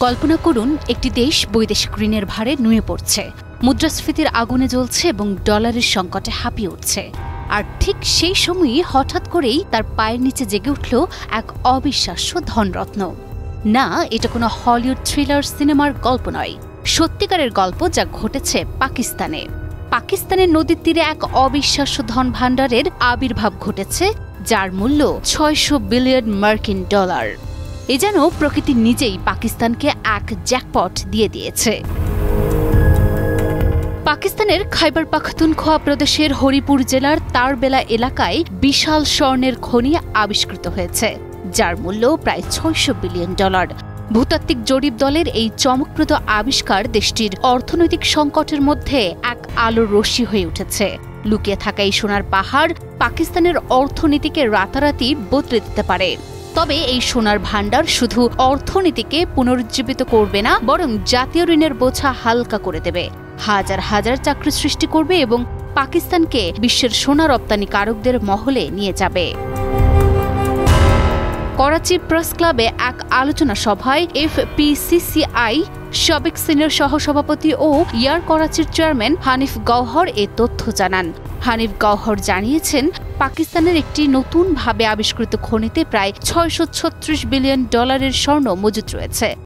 কল্পনা করুন একটি দেশ বৈদেশিক ঋণের ভারে নুয়ে পড়ছে, মুদ্রাস্ফীতির আগুনে জ্বলছে এবং ডলারের সংকটে হাঁপিয়ে উঠছে। আর ঠিক সেই সময়ই হঠাৎ করেই তার পায়ের নিচে জেগে উঠল এক অবিশ্বাস্য ধনরত্ন। না, এটা কোনো হলিউড থ্রিলার সিনেমার গল্প নয়, সত্যিকারের গল্প যা ঘটেছে পাকিস্তানে। পাকিস্তানের নদীর তীরে এক অবিশ্বাস্য ধন ভাণ্ডারের আবির্ভাব ঘটেছে, যার মূল্য ৬০০ বিলিয়ন মার্কিন ডলার। এ যেন প্রকৃতি নিজেই পাকিস্তানকে এক জ্যাকপট দিয়ে দিয়েছে। পাকিস্তানের খাইবার পাখতুনখোয়া প্রদেশের হরিপুর জেলার তারবেলা এলাকায় বিশাল স্বর্ণের খনি আবিষ্কৃত হয়েছে, যার মূল্য প্রায় ৬০০ বিলিয়ন ডলার। ভূতাত্ত্বিক জরিপ দলের এই চমকপ্রদ আবিষ্কার দেশটির অর্থনৈতিক সংকটের মধ্যে এক আলোর রশ্মি হয়ে উঠেছে। লুকিয়ে থাকা এই সোনার পাহাড় পাকিস্তানের অর্থনীতিকে রাতারাতি বদলে দিতে পারে। তবে এই সোনার ভাণ্ডার শুধু অর্থনীতিকে পুনরুজ্জীবিত করবে না, বরং জাতীয় ঋণের বোঝা হালকা করে দেবে, হাজার হাজার চাকরি সৃষ্টি করবে এবং পাকিস্তানকে বিশ্বের সোনা রপ্তানিকারকদের মহলে নিয়ে যাবে। করাচি প্রেস ক্লাবে এক আলোচনা সভায় এফপিসিসিআই সাবেক সিনিয়র সহসভাপতি ও ইয়ার করাচির চেয়ারম্যান হানিফ গওহর এ তথ্য জানান। হানিফ গওহর জানিয়েছেন, পাকিস্তানের একটি নতুনভাবে আবিষ্কৃত খনিতে প্রায় ৬৩৬ বিলিয়ন ডলারের স্বর্ণ মজুত রয়েছে।